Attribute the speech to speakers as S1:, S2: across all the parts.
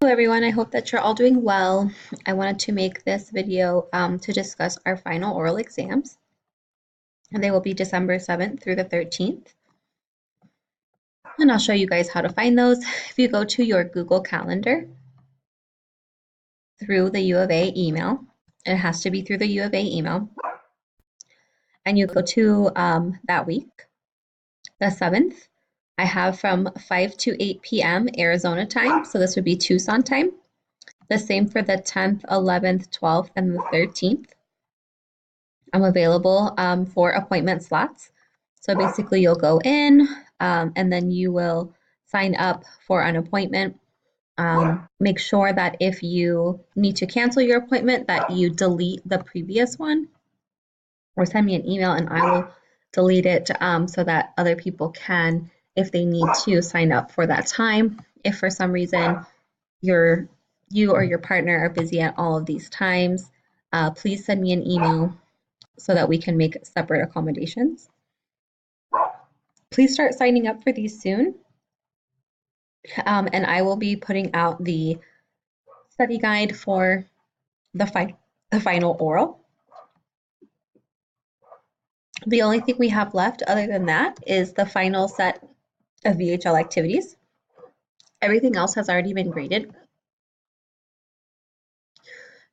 S1: Hello everyone, I hope that you're all doing well. I wanted to make this video to discuss our final oral exams, and they will be December 7th through the 13th. And I'll show you guys how to find those. If you go to your Google Calendar through the U of A email, it has to be through the U of A email, and you go to that week, the 7th, I have from 5 to 8 p.m. Arizona time, so this would be Tucson time. The same for the 10th, 11th, 12th, and the 13th. I'm available for appointment slots. So basically, you'll go in and then you will sign up for an appointment. Make sure that if you need to cancel your appointment, that you delete the previous one or send me an email and I will delete it so that other people can, if they need to, sign up for that time. If for some reason you or your partner are busy at all of these times, please send me an email so that we can make separate accommodations. Please start signing up for these soon. And I will be putting out the study guide for the final oral. The only thing we have left other than that is the final set of VHL activities. Everything else has already been graded.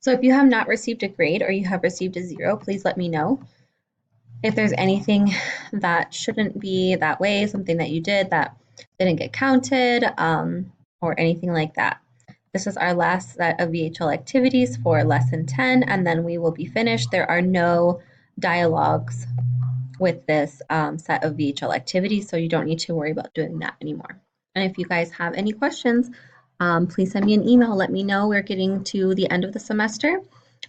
S1: So if you have not received a grade or you have received a 0, please let me know. If there's anything that shouldn't be that way, something that you did that didn't get counted, or anything like that. This is our last set of VHL activities for lesson 10, and then we will be finished. There are no dialogues with this set of VHL activities, so you don't need to worry about doing that anymore. And if you guys have any questions, please send me an email. Let me know. We're getting to the end of the semester,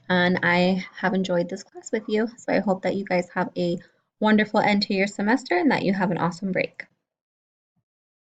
S1: and I have enjoyed this class with you. So I hope that you guys have a wonderful end to your semester and that you have an awesome break.